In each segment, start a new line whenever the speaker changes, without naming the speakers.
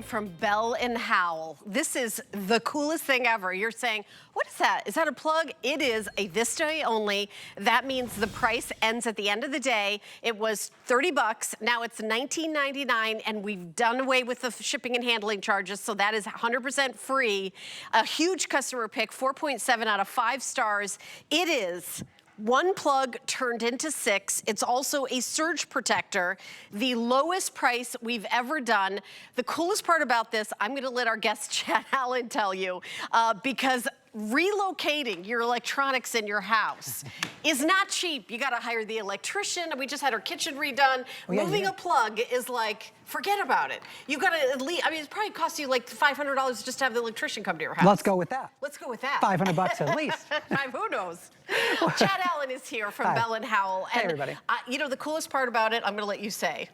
From Bell and Howell. This is the coolest thing ever. You're saying, what is that? Is that a plug? It is a this day only. That means the price ends at the end of the day. It was 30 bucks. Now it's $19.99, and we've done away with the shipping and handling charges, so that is 100% free. A huge customer pick, 4.7 out of 5 stars. It is one plug turned into 6. It's also a surge protector. The lowest price we've ever done. The coolest part about this, I'm gonna let our guest Chad Allen tell you, because relocating your electronics in your house is not cheap. You gotta hire the electrician. We just had our kitchen redone. Moving a plug is like, forget about it. You gotta at least, I mean, it probably costs you like $500 just to have the electrician come to your house.
Let's go with that.
Let's go with that.
500 bucks at least.
Who knows? Chad Allen is here from Bell and Howell.
Hey, everybody.
You know, the coolest part about it, I'm gonna let you say.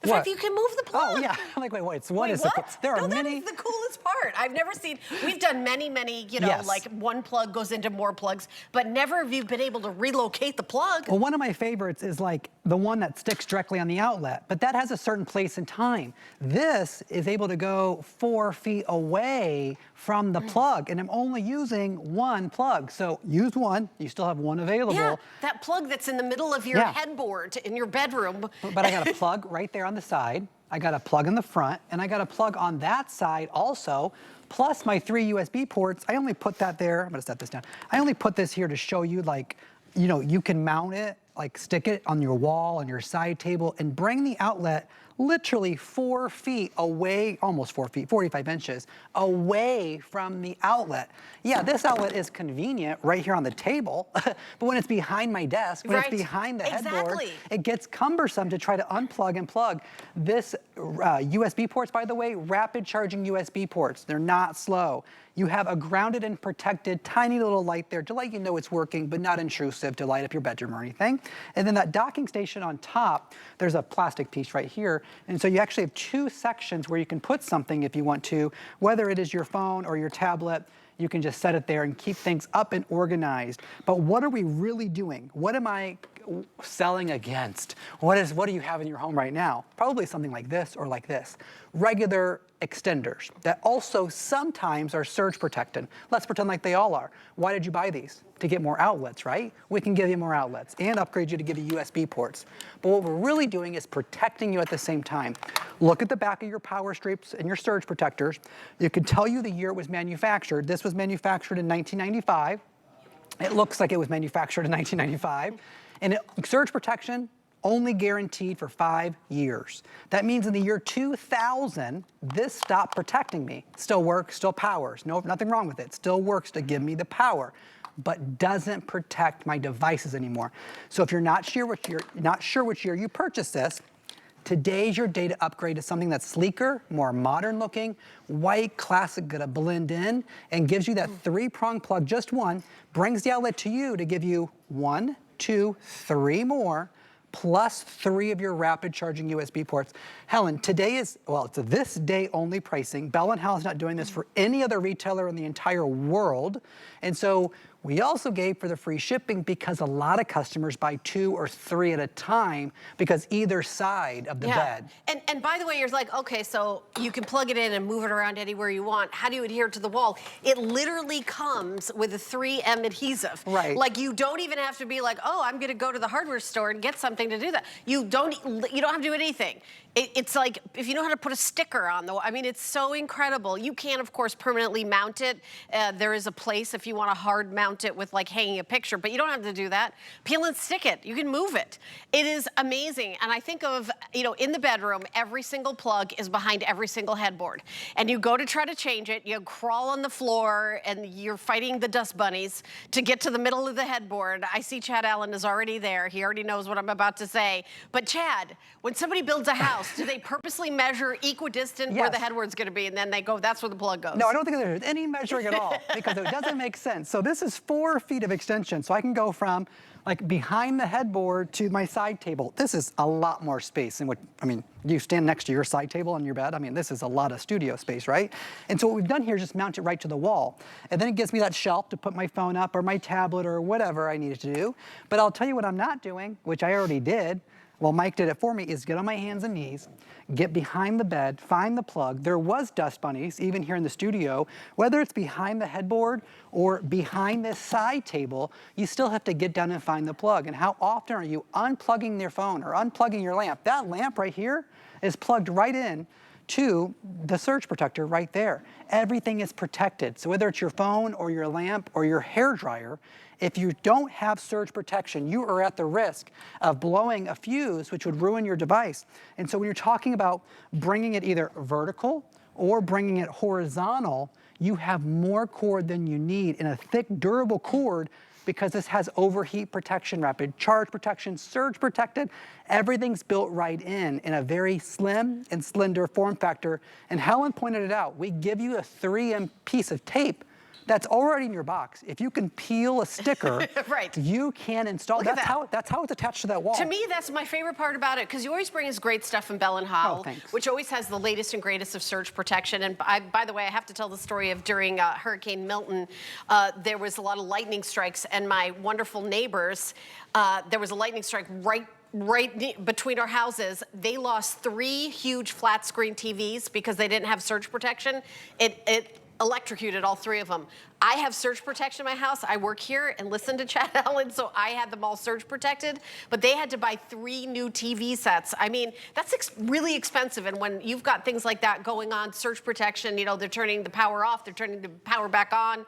The
what?
fact that you can move the plug.
Oh, yeah. I'm like, wait, so what is
what?
the There are many.
That is the coolest part. I've never seen, we've done many, you know, like one plug goes into more plugs, but never have you been able to relocate the plug.
Well, one of my favorites is like the one that sticks directly on the outlet, but that has a certain place and time. This is able to go 4 feet away from the plug, and I'm only using one plug. So use one, you still have one available.
Yeah, that plug that's in the middle of your headboard in your bedroom.
But I got a plug right there on the side, I got a plug in the front, and I got a plug on that side also, plus my 3 USB ports. I only put that there, I'm gonna set this down. I only put this here to show you, like, you know, you can mount it, like stick it on your wall, on your side table, and bring the outlet literally 4 feet away, almost 4 feet, 45 inches, away from the outlet. Yeah, this outlet is convenient right here on the table, but when it's behind my desk, when it's behind the headboard, it gets cumbersome to try to unplug and plug. This USB ports, by the way, rapid charging USB ports. They're not slow. You have a grounded and protected tiny little light there to let you know it's working, but not intrusive to light up your bedroom or anything. And then that docking station on top, there's a plastic piece right here. And so you actually have 2 sections where you can put something if you want to, whether it is your phone or your tablet. You can just set it there and keep things up and organized. But what are we really doing? What am I selling against? What do you have in your home right now? Probably something like this or like this. Regular extenders that also sometimes are surge protected. Let's pretend like they all are. Why did you buy these? To get more outlets, right? We can give you more outlets and upgrade you to give you USB ports. But what we're really doing is protecting you at the same time. Look at the back of your power strips and your surge protectors. You can tell you the year it was manufactured. This was manufactured in 1995. It looks like it was manufactured in 1995. And surge protection, only guaranteed for 5 years. That means in the year 2000, this stopped protecting me. Still works, still powers. No, nothing wrong with it. Still works to give me the power, but doesn't protect my devices anymore. So if you're not sure which year you purchased this, today's your day to upgrade to something that's sleeker, more modern looking, white, classic, gonna blend in, and gives you that 3-prong plug, just one, brings the outlet to you to give you 1, 2, 3 more, plus 3 of your rapid charging USB ports. Helen, today is, well, it's a this day only pricing. Bell & Howell's not doing this for any other retailer in the entire world. And so we also gave for the free shipping because a lot of customers buy 2 or 3 at a time because either side of the bed.
And by the way, you're like, okay, so you can plug it in and move it around anywhere you want. How do you adhere to the wall? It literally comes with a 3M adhesive.
Right.
Like you don't even have to be like, oh, I'm gonna go to the hardware store and get something to do that. You don't have to do anything. It's like, if you know how to put a sticker on though, I mean, it's so incredible. You can, of course, permanently mount it. There is a place if you want to hard mount it with like hanging a picture, but you don't have to do that. Peel and stick it. You can move it. It is amazing. And I think of, you know, in the bedroom, every single plug is behind every single headboard. And you go to try to change it, you crawl on the floor and you're fighting the dust bunnies to get to the middle of the headboard. I see Chad Allen is already there. He already knows what I'm about to say. But Chad, when somebody builds a house, do they purposely measure equidistant where the headboard's gonna be and then they go, that's where the plug goes?
No, I don't think there's any measuring at all because it doesn't make sense. So this is 4 feet of extension. So I can go from like behind the headboard to my side table. This is a lot more space than what, I mean, you stand next to your side table on your bed. I mean, this is a lot of studio space, right? And so what we've done here is just mount it right to the wall. And then it gives me that shelf to put my phone up or my tablet or whatever I needed to do. But I'll tell you what I'm not doing, which I already did. well, Mike did it for me, is get on my hands and knees, get behind the bed, find the plug. There was dust bunnies, even here in the studio. Whether it's behind the headboard or behind this side table, you still have to get down and find the plug. And how often are you unplugging your phone or unplugging your lamp? That lamp right here is plugged right in to the surge protector right there. Everything is protected. So whether it's your phone or your lamp or your hair dryer, if you don't have surge protection, you are at the risk of blowing a fuse, which would ruin your device. And so when you're talking about bringing it either vertical or bringing it horizontal, you have more cord than you need in a thick, durable cord, because this has overheat protection, rapid charge protection, surge protected. Everything's built right in a very slim and slender form factor. And Helen pointed it out. We give you a 3M piece of tape that's already in your box. If you can peel a sticker,
right,
you can install. That's how it's attached to that wall.
To me, that's my favorite part about it, because you always bring us great stuff from Bell Howell, which always has the latest and greatest of surge protection. And by the way, I have to tell the story of during Hurricane Milton, there was a lot of lightning strikes, and my wonderful neighbors, there was a lightning strike right between our houses. They lost 3 huge flat screen TVs because they didn't have surge protection. It electrocuted all 3 of them. I have surge protection in my house. I work here and listen to Chad Allen, so I had them all surge protected, but they had to buy 3 new TV sets. I mean, that's really expensive, and when you've got things like that going on, surge protection, you know, they're turning the power off, they're turning the power back on,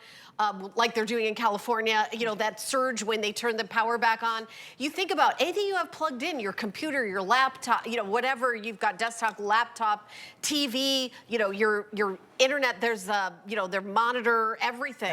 like they're doing in California, you know, that surge when they turn the power back on. You think about anything you have plugged in, your computer, your laptop, you know, whatever you've got, desktop, laptop, TV, you know, your internet, there's, you know, their monitor, everything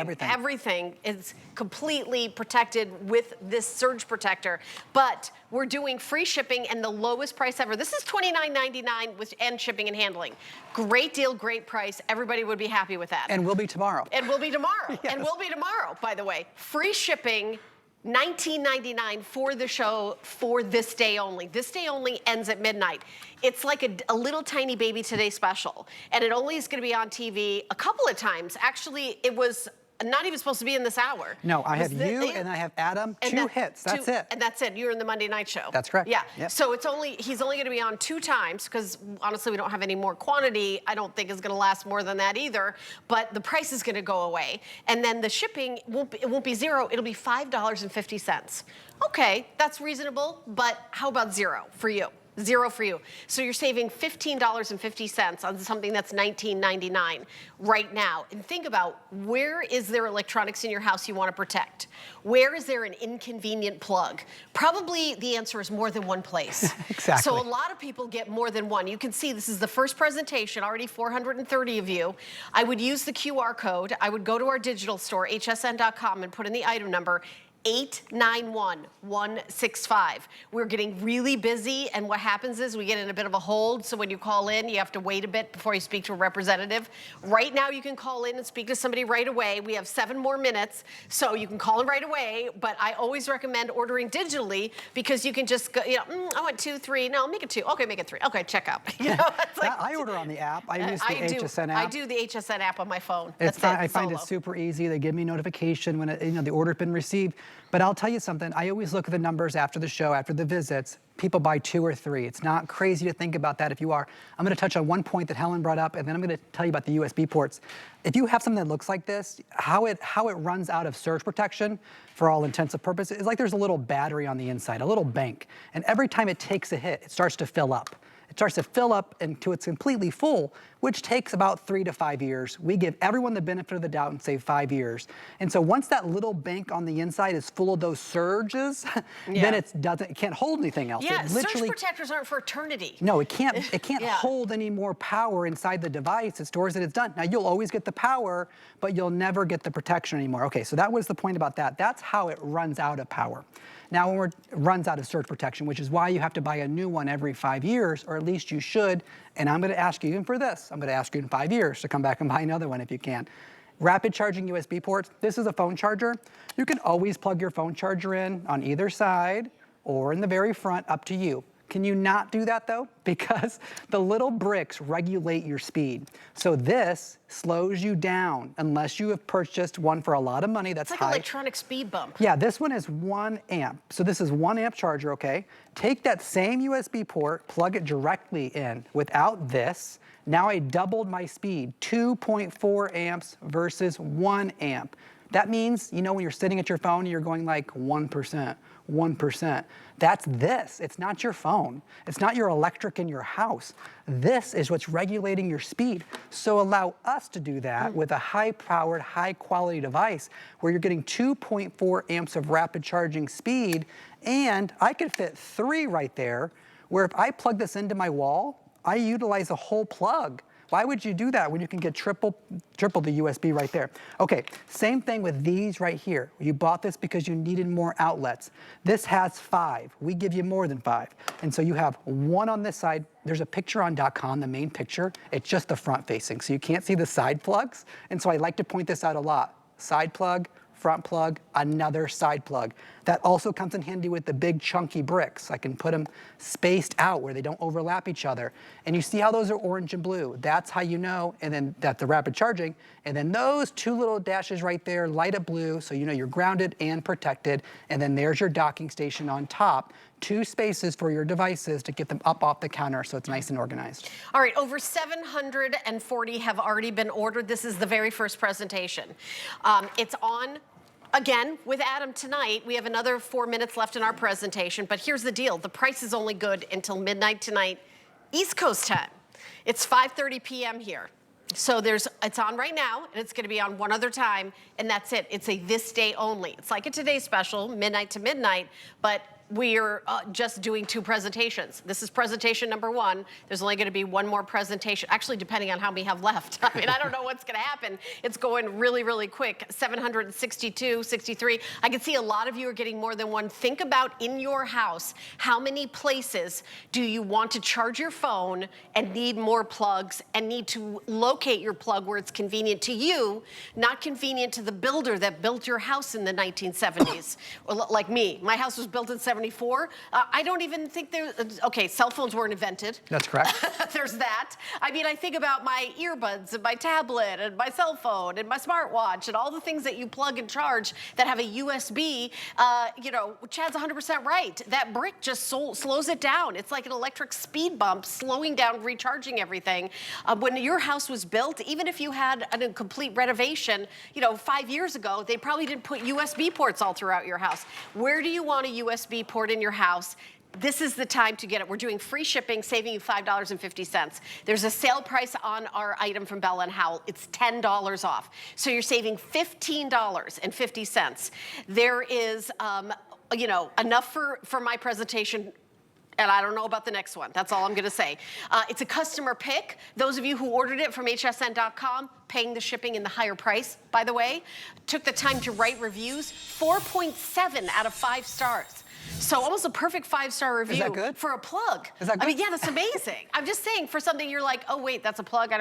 is completely protected with this surge protector. But we're doing free shipping and the lowest price ever. This is $29.99 and shipping and handling. Great deal, great price. Everybody would be happy with that.
And will be tomorrow.
And will be tomorrow.
Yes.
And will be tomorrow, by the way. Free shipping, $19.99 for the show for this day only. This day only ends at midnight. It's like a little tiny baby today special. And it only is going to be on TV a couple of times. Actually, it was not even supposed to be in this hour.
No, I have you and I have Adam, 2 hits. That's it.
And that's it. You're in the Monday night show.
That's correct.
Yeah.
Yep.
So he's only going to be on 2 times, because honestly we don't have any more quantity. I don't think is going to last more than that either. But the price is going to go away, and then the shipping won't be $0. It'll be $5.50. Okay, that's reasonable. But how about $0 for you? $0 for you. So you're saving $15.50 on something that's $19.99 right now. And think about, where is there electronics in your house you want to protect? Where is there an inconvenient plug? Probably the answer is more than one place.
Exactly.
So a lot of people get more than one. You can see this is the first presentation, already 430 of you. I would use the QR code. I would go to our digital store, hsn.com, and put in the item number 891165. We're getting really busy, and what happens is we get in a bit of a hold, so when you call in, you have to wait a bit before you speak to a representative. Right now, you can call in and speak to somebody right away. We have 7 more minutes, so you can call in right away, but I always recommend ordering digitally, because you can just go, you know, I want 2, 3, no, make it 2. Okay, make it 3. Okay, check out. You know, it's like,
I order on the app. I use the HSN app.
I do the HSN app on my phone.
I find it super easy. They give me notification when the order's been received. But I'll tell you something, I always look at the numbers after the show, after the visits. People buy 2 or 3. It's not crazy to think about that if you are. I'm going to touch on one point that Helen brought up, and then I'm going to tell you about the USB ports. If you have something that looks like this, how it runs out of surge protection, for all intents and purposes, is like there's a little battery on the inside, a little bank. And every time it takes a hit, it starts to fill up. It starts to fill up until it's completely full, which takes about 3 to 5 years. We give everyone the benefit of the doubt and say 5 years. And so once that little bank on the inside is full of those surges, then it can't hold anything else.
Yeah,
it literally,
surge protectors aren't for eternity.
No, it can't hold any more power inside the device. It stores it, it's done. Now you'll always get the power, but you'll never get the protection anymore. Okay, so that was the point about that. That's how it runs out of power. Now, when it runs out of surge protection, which is why you have to buy a new one every 5 years, or at least you should, and I'm going to ask you even for this, I'm going to ask you in 5 years to come back and buy another one if you can. Rapid charging USB ports. This is a phone charger. You can always plug your phone charger in on either side or in the very front, up to you. Can you not do that though? Because the little bricks regulate your speed. So this slows you down unless you have purchased one for a lot of money that's
it's like
high.
an electronic speed bump.
Yeah, this one is 1 amp. So this is 1 amp charger, okay? Take that same USB port, plug it directly in without this. Now I doubled my speed, 2.4 amps versus 1 amp. That means, you know, when you're sitting at your phone, you're going like 1%, 1%. That's this. It's not your phone. It's not your electric in your house. This is what's regulating your speed. So allow us to do that with a high-powered, high-quality device where you're getting 2.4 amps of rapid charging speed, and I could fit 3 right there, where if I plug this into my wall, I utilize a whole plug. Why would you do that when you can get triple the USB right there? Okay, same thing with these right here. You bought this because you needed more outlets. This has 5. We give you more than 5. And so you have 1 on this side. There's a picture on .com, the main picture. It's just the front facing, so you can't see the side plugs. And so I like to point this out a lot. Side plug, front plug, another side plug. That also comes in handy with the big chunky bricks. I can put them spaced out where they don't overlap each other. And you see how those are orange and blue. That's how you know, and then that's the rapid charging. And then those 2 little dashes right there light up blue, so you know you're grounded and protected. And then there's your docking station on top. 2 spaces for your devices to get them up off the counter so it's nice and organized.
All right, over 740 have already been ordered. This is the very first presentation. It's on again with Adam tonight. We have another 4 minutes left in our presentation, but here's the deal. The price is only good until midnight tonight, East Coast time. It's 5:30 p.m. here. So it's on right now, and it's gonna be on one other time, and that's it. It's a this day only. It's like a Today Special, midnight to midnight, but we're just doing 2 presentations. This is presentation number 1. There's only gonna be 1 more presentation, actually depending on how we have left. I mean, I don't know what's gonna happen. It's going really, really quick. 762, 63. I can see a lot of you are getting more than 1. Think about in your house, how many places do you want to charge your phone and need more plugs and need to locate your plug where it's convenient to you, not convenient to the builder that built your house in the 1970s. Like me, my house was built in 74. I don't even think okay, cell phones weren't invented.
That's correct.
There's that. I mean, I think about my earbuds and my tablet and my cell phone and my smartwatch and all the things that you plug and charge that have a USB. You know, Chad's 100% right. That brick just slows it down. It's like an electric speed bump, slowing down, recharging everything. When your house was built, even if you had a complete renovation, you know, 5 years ago, they probably didn't put USB ports all throughout your house. Where do you want a USB port in your house? This is the time to get it. We're doing free shipping, saving you $5.50. There's a sale price on our item from Bell Howell. It's $10 off. So you're saving $15.50. There is, you know, enough for my presentation. And I don't know about the next one. That's all I'm gonna say. It's a customer pick. Those of you who ordered it from hsn.com, paying the shipping in the higher price, by the way, took the time to write reviews, 4.7 out of 5 stars. So almost a perfect 5-star review.
Is that good?
For a plug.
Is that good?
I mean, yeah, that's amazing. I'm just saying, for something you're like, oh wait, that's a plug.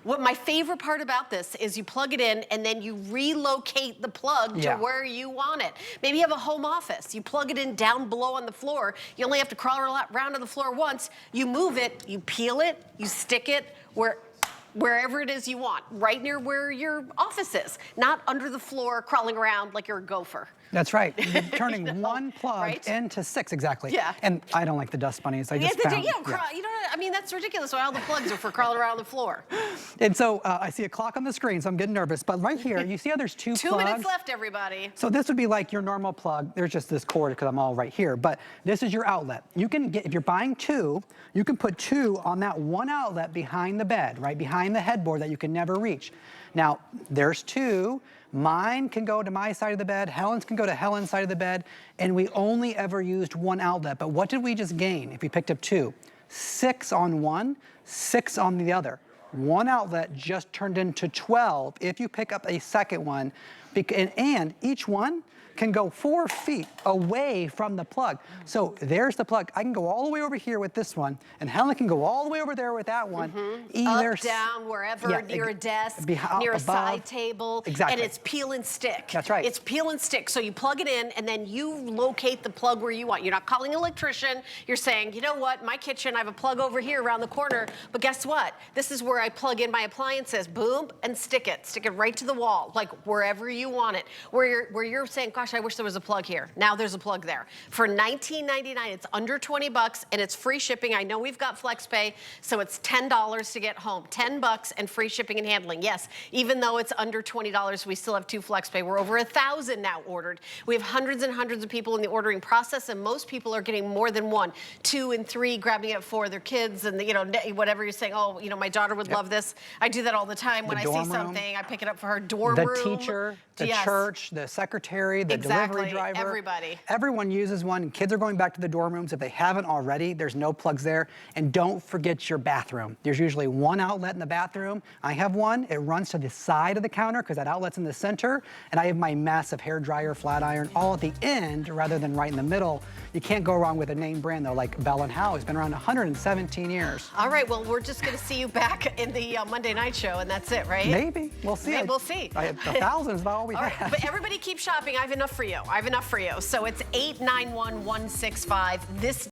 What my favorite part about this is you plug it in and then you relocate the plug to where you want it. Maybe you have a home office. You plug it in down below on the floor. You only have to crawl around on the floor once. You move it, you peel it, you stick it wherever it is you want, right near where your office is, not under the floor crawling around like you're a gopher.
That's right. You're turning 1 plug into 6, exactly.
Yeah.
And I don't like the dust bunnies. I just found,
you know, I mean, that's ridiculous. Why all the plugs are for crawling around the floor.
And so I see a clock on the screen, so I'm getting nervous. But right here, you see how there's 2 plugs?
2 minutes left, everybody.
So this would be like your normal plug. There's just this cord because I'm all right here. But this is your outlet. You can get, if you're buying 2, you can put 2 on that 1 outlet behind the bed, right behind the headboard that you can never reach. Now, there's 2. Mine can go to my side of the bed, Helen's can go to Helen's side of the bed, and we only ever used 1 outlet. But what did we just gain if we picked up 2? 6 on one, 6 on the other. 1 outlet just turned into 12 if you pick up a second one. And each one can go 4 feet away from the plug. So there's the plug. I can go all the way over here with this one, and Helen can go all the way over there with that one. Either
up, down, wherever, near a desk, near a side table.
Exactly.
And it's peel and stick.
That's right.
It's peel and stick. So you plug it in, and then you locate the plug where you want. You're not calling an electrician. You're saying, you know what, my kitchen, I have a plug over here around the corner, but guess what? This is where I plug in my appliances. Boom, and stick it. Stick it right to the wall, like wherever you want it. Where you're saying, gosh, I wish there was a plug here. Now there's a plug there. For $19.99, it's under 20 bucks, and it's free shipping. I know we've got FlexPay, so it's $10 to get home. 10 bucks and free shipping and handling. Yes, even though it's under $20, we still have 2 FlexPay. We're over 1,000 now ordered. We have hundreds and hundreds of people in the ordering process, and most people are getting more than 1, 2, and 3, grabbing it for their kids, and you know, whatever you're saying. Oh, you know, my daughter would love this. I do that all the time. When I see something, I pick it up for her. Dorm room.
The teacher, the church, the secretary, the delivery driver.
Everybody.
Everyone uses one. Kids are going back to the dorm rooms. If they haven't already, there's no plugs there. And don't forget your bathroom. There's usually one outlet in the bathroom. I have one. It runs to the side of the counter because that outlet's in the center. And I have my massive hair dryer, flat iron, all at the end rather than right in the middle. You can't go wrong with a name brand though, like Bell Howell. It's been around 117 years.
All right, well, we're just going to see you back in the Monday night show, and that's it, right?
Maybe. We'll see.
Maybe we'll see.
1,000 is about all we have.
Right, but everybody keep shopping. I have enough for you. I have enough for you. So it's 891-165. This